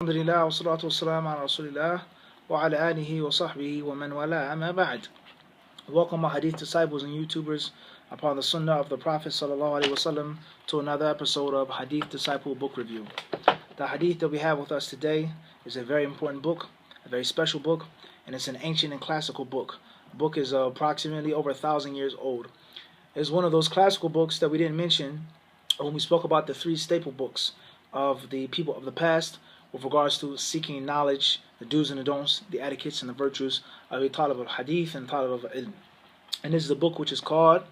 Alhamdulillah wa salatu wa salam ala Rasulillah wa ala alihi wa sahbihi wa man wala amma ba'd. Welcome my Hadith disciples and YouTubers upon the Sunnah of the Prophet sallallahu alaihi wasallam to another episode of Hadith Disciple Book Review. The Hadith that we have with us today is a very important book, a very special book, and it's an ancient and classical book. The book is approximately over 1,000 years old. It's one of those classical books that we didn't mention when we spoke about the three staple books of the people of the past with regards to seeking knowledge, the do's and the don'ts, the etiquettes and the virtues of a talib of hadith and talib of ilm. And this is a book which is called,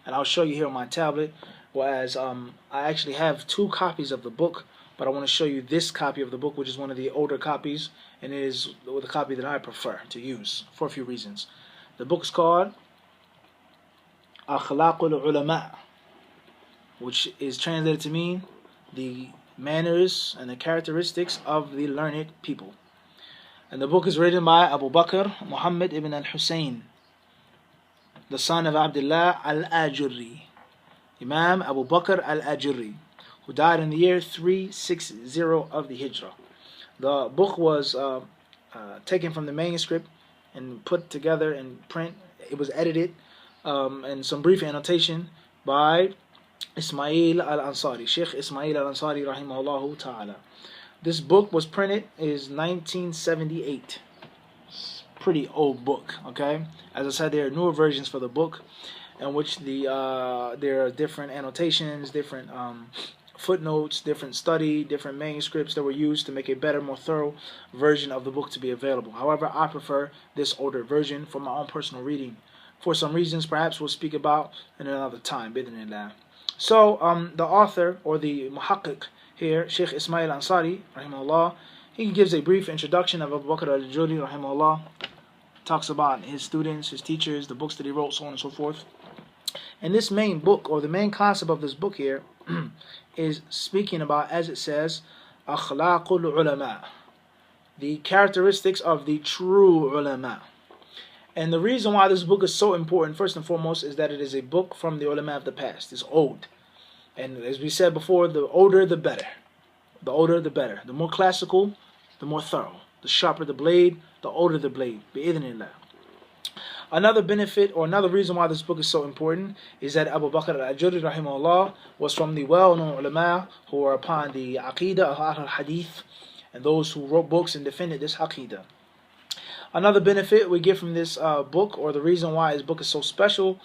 and I'll show you here on my tablet, whereas I actually have two copies of the book, but I want to show you this copy of the book, which is one of the older copies, and it is the copy that I prefer to use for a few reasons. The book is called Akhlaqul Ulama, which is translated to mean the manners and the characteristics of the learned people. And the book is written by Abu Bakr Muhammad ibn al-Hussein, the son of Abdullah al-Ajurri, Imam Abu Bakr al-Ajurri, who died in the year 360 of the Hijrah. The book was taken from the manuscript and put together in print. It was edited and some brief annotation by Ismail al-Ansari, Sheikh Ismail al-Ansari rahimahullah ta'ala. This book was printed is 1978. It's a pretty old book, okay? As I said, there are newer versions for the book in which there are different annotations, different footnotes, different study, different manuscripts that were used to make a better, more thorough version of the book to be available. However, I prefer this older version for my own personal reading. For some reasons, perhaps we'll speak about in another time, bidhnillah. So, the author, or the muhaqqiq here, Sheikh Ismail Ansari, rahimahullah, he gives a brief introduction of Abu Bakr al-Ajurri, rahimahullah, talks about his students, his teachers, the books that he wrote, so on and so forth. And this main book, or the main concept of this book here, is speaking about, as it says, Akhlaqul Ulama, the characteristics of the true ulama. And the reason why this book is so important, first and foremost, is that it is a book from the ulama of the past. It's old. And as we said before, the older the better. The older the better. The more classical, the more thorough. The sharper the blade, the older the blade. Bi-idhnillah. Another benefit, or another reason why this book is so important, is that Abu Bakr al-Ajurri rahimahullah was from the well-known ulama who are upon the aqidah of al-hadith, and those who wrote books and defended this aqidah. Another benefit we get from this book, or the reason why this book is so special,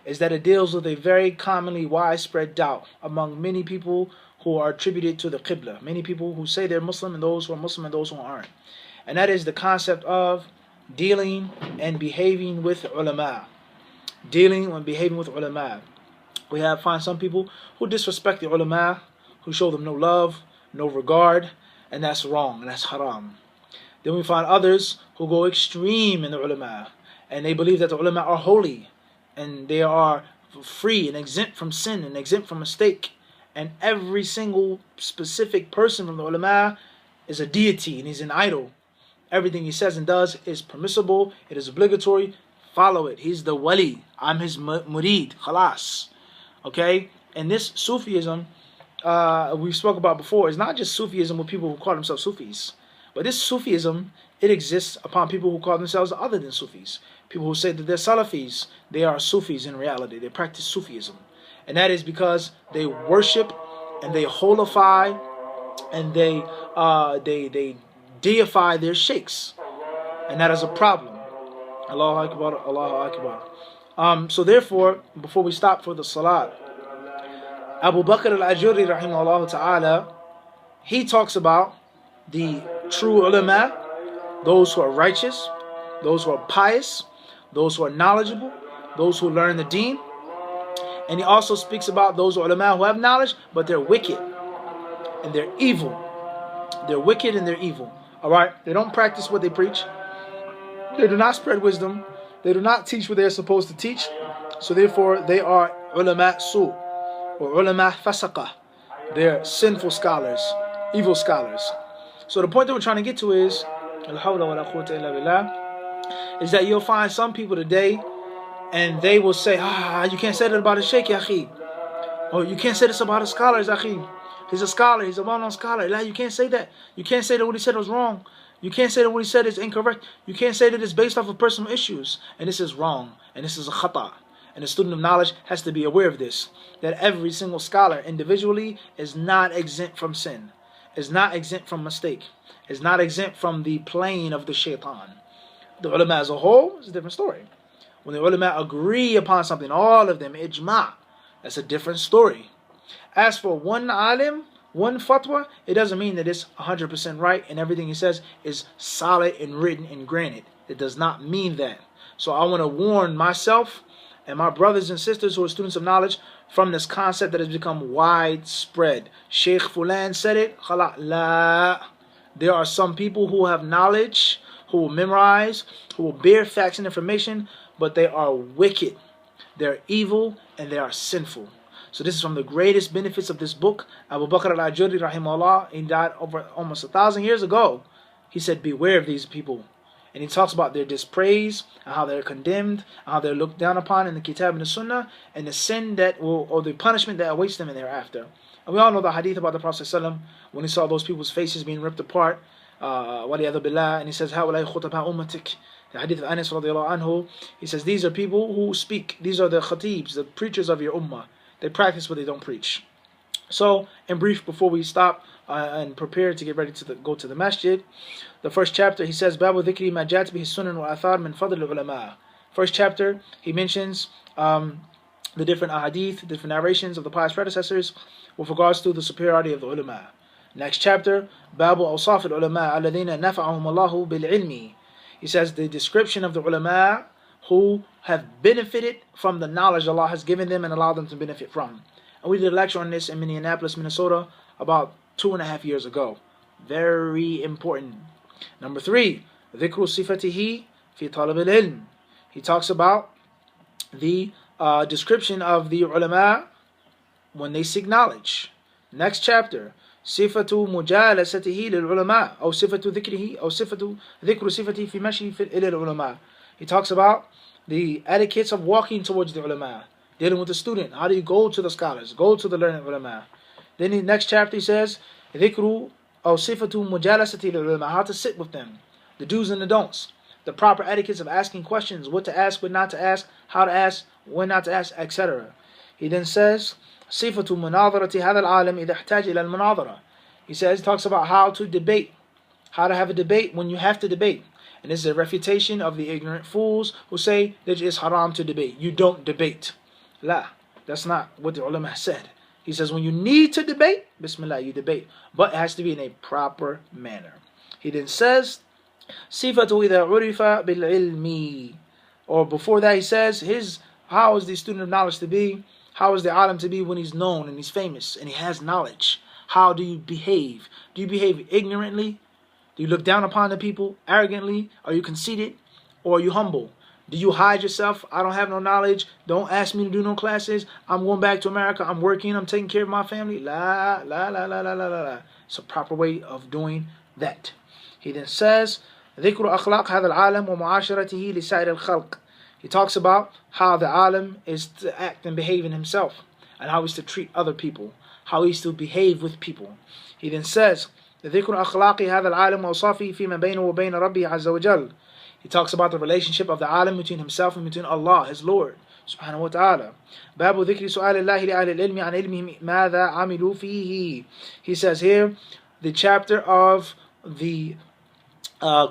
is that it deals with a very commonly widespread doubt among many people who are attributed to the Qibla. Many people who say they're Muslim, and those who are Muslim and those who aren't. And that is the concept of dealing and behaving with ulama. Dealing and behaving with ulama. We find some people who disrespect the ulama, who show them no love, no regard, and that's wrong, and that's haram. Then we find others who go extreme in the ulama, and they believe that the ulama are holy, and they are free and exempt from sin and exempt from mistake. And every single specific person from the ulama is a deity, and he's an idol. Everything he says and does is permissible, it is obligatory, follow it. He's the wali, I'm his murid, khalas. Okay? And this Sufism, we spoke about before, is not just Sufism with people who call themselves Sufis. But this Sufism, it exists upon people who call themselves other than Sufis. People who say that they're Salafis, they are Sufis in reality. They practice Sufism. And that is because they worship and they holify and they deify their sheikhs. And that is a problem. Allahu Akbar, Allahu Akbar. So therefore, before we stop for the salat, Abu Bakr al-Ajurri rahimahullah ta'ala, he talks about the true ulama, those who are righteous, those who are pious, those who are knowledgeable, those who learn the deen. And he also speaks about those ulama who have knowledge, but they're wicked and they're evil. They're wicked and they're evil. Alright? They don't practice what they preach. They do not spread wisdom. They do not teach what they're supposed to teach. So therefore, they are ulama su, or ulama fasaqah. They're sinful scholars, evil scholars. So the point that we're trying to get to is, is that you'll find some people today, and they will say, you can't say that about a sheikh, ya akhi. Or you can't say this about the scholars, akhi. He's a scholar. He's a well-known scholar. La, you can't say that. You can't say that what he said was wrong. You can't say that what he said is incorrect. You can't say that it's based off of personal issues. And this is wrong. And this is a khata. And a student of knowledge has to be aware of this. That every single scholar individually is not exempt from sin. Is not exempt from mistake. Is not exempt from the plane of the shaitan. The ulama as a whole is a different story. When the ulama agree upon something, all of them, ijma', that's a different story. As for one alim, one fatwa, it doesn't mean that it's 100% right and everything he says is solid and written and granted. It does not mean that. So I want to warn myself and my brothers and sisters who are students of knowledge from this concept that has become widespread. Sheikh Fulan said it, khala, la. There are some people who have knowledge, who will memorize, who will bear facts and information, but they are wicked, they're evil, and they are sinful. So this is from the greatest benefits of this book. Abu Bakr al-Ajuri, rahimahullah, he died over almost 1,000 years ago. He said, beware of these people. And he talks about their dispraise, and how they're condemned, and how they're looked down upon in the Kitab and the Sunnah, and the sin that will, or the punishment that awaits them in thereafter. And we all know the hadith about the Prophet ﷺ when he saw those people's faces being ripped apart, وَلِيَذُ بِاللَّهِ, and he says, هَؤُلَاءِ خُطَبَاءُ أُمَّتِكَ. The hadith of Anas radiallahu anhu, he says, these are people who speak, these are the khatibs, the preachers of your ummah. They practice what they don't preach. So, in brief, before we stop and prepare to get ready to go to the masjid, the first chapter, he says, Babu dhikri ma jat bihi sunan wa athar min fadl ulama. First chapter, he mentions the different ahadith, different narrations of the pious predecessors with regards to the superiority of the ulama. Next chapter, Babu awsaf al-ulama alladhina nafa'ahum Allahu bil-ilmi. He says the description of the ulama who have benefited from the knowledge Allah has given them and allowed them to benefit from. And we did a lecture on this in Minneapolis, Minnesota about 2.5 years ago. Very important. Number 3, ذكر صفته في طلب العلم. He talks about the description of the ulama when they seek knowledge. Next chapter, صفة مجالسته للعلماء أو صفة ذكره أو صفة ذكر صفته في مشي إلى العلماء. He talks about the etiquettes of walking towards the ulama, dealing with the student. How do you go to the scholars, go to the learned ulama? Then in the next chapter he says, ذكر أو صفة مجالسته للعلماء, how to sit with them, the do's and the don'ts, the proper etiquettes of asking questions, what to ask, what not to ask, how to ask, when not to ask, etc. He then says, صفة مناظرة هذا العالم إذا احتاج إلى المناظرة. He says, talks about how to debate, how to have a debate when you have to debate. And this is a refutation of the ignorant fools who say that it's haram to debate. You don't debate. La, that's not what the ulama said. He says when you need to debate, bismillah, you debate. But it has to be in a proper manner. He then says, صفة إذا عرف بالعلم. Or before that he says, how is the student of knowledge to be? How is the alim to be when he's known and he's famous and he has knowledge? How do you behave? Do you behave ignorantly? Do you look down upon the people arrogantly? Are you conceited? Or are you humble? Do you hide yourself? I don't have no knowledge. Don't ask me to do no classes. I'm going back to America. I'm working. I'm taking care of my family. La, la, la, la, la, la, la. It's a proper way of doing that. He then says, ذكر أخلاق هذا العالم ومعاشرته لسائر الخلق. He talks about how the alim is to act and behave in himself, and how he's to treat other people, how he's to behave with people. He then says, ذكر أخلاق هذا العالم وأوصافه فيما بينه وبين ربه عز وجل. He talks about the relationship of the alim between himself and between Allah, his Lord, subhanahu wa ta'ala. باب ذكر سؤال الله لأهل العلم عن علمه ماذا عملوا فيه. He says here, the chapter of the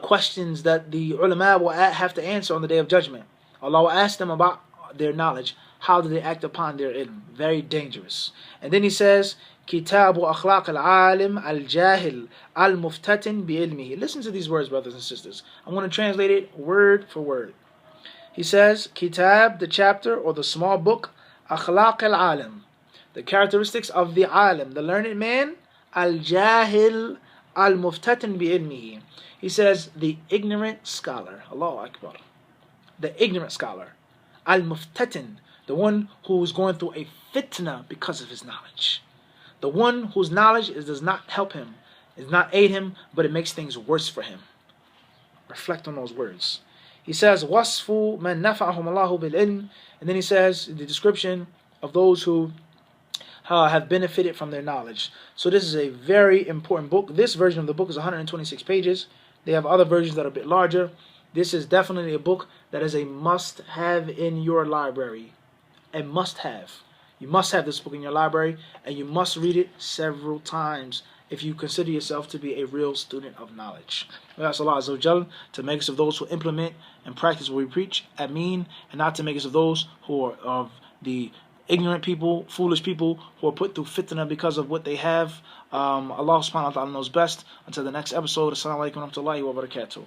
questions that the ulama will have to answer on the Day of Judgment. Allah will ask them about their knowledge. How do they act upon their ilm? Very dangerous. And then he says, كتاب أخلاق العالم الجاهل المفتتن بعلمه. Listen to these words, brothers and sisters. I'm going to translate it word for word. He says, Kitab, the chapter or the small book, أخلاق العالم, the characteristics of the alim, the learned man, الجاهل المفتتن بعلمه. He says, the ignorant scholar. Allahu Akbar. The ignorant scholar. Al-Muftatin, the one who is going through a fitna because of his knowledge. The one whose knowledge does not help him, does not aid him, but it makes things worse for him. Reflect on those words. He says, وَصْفُ مَنْ نَفَعَهُمْ اللَّهُ بِالْعِلْمِ. And then he says, the description of those who have benefited from their knowledge. So this is a very important book. This version of the book is 126 pages. They have other versions that are a bit larger. This is definitely a book that is a must-have in your library. A must-have. You must have this book in your library, and you must read it several times if you consider yourself to be a real student of knowledge. We ask Allah Azza wa Jal to make us of those who implement and practice what we preach, Ameen, and not to make us of those who are of the ignorant people, foolish people who are put through fitna because of what they have. Allah subhanahu wa ta'ala knows best. Until the next episode, Assalamu alaikum wa rahmatullahi wa barakatuh.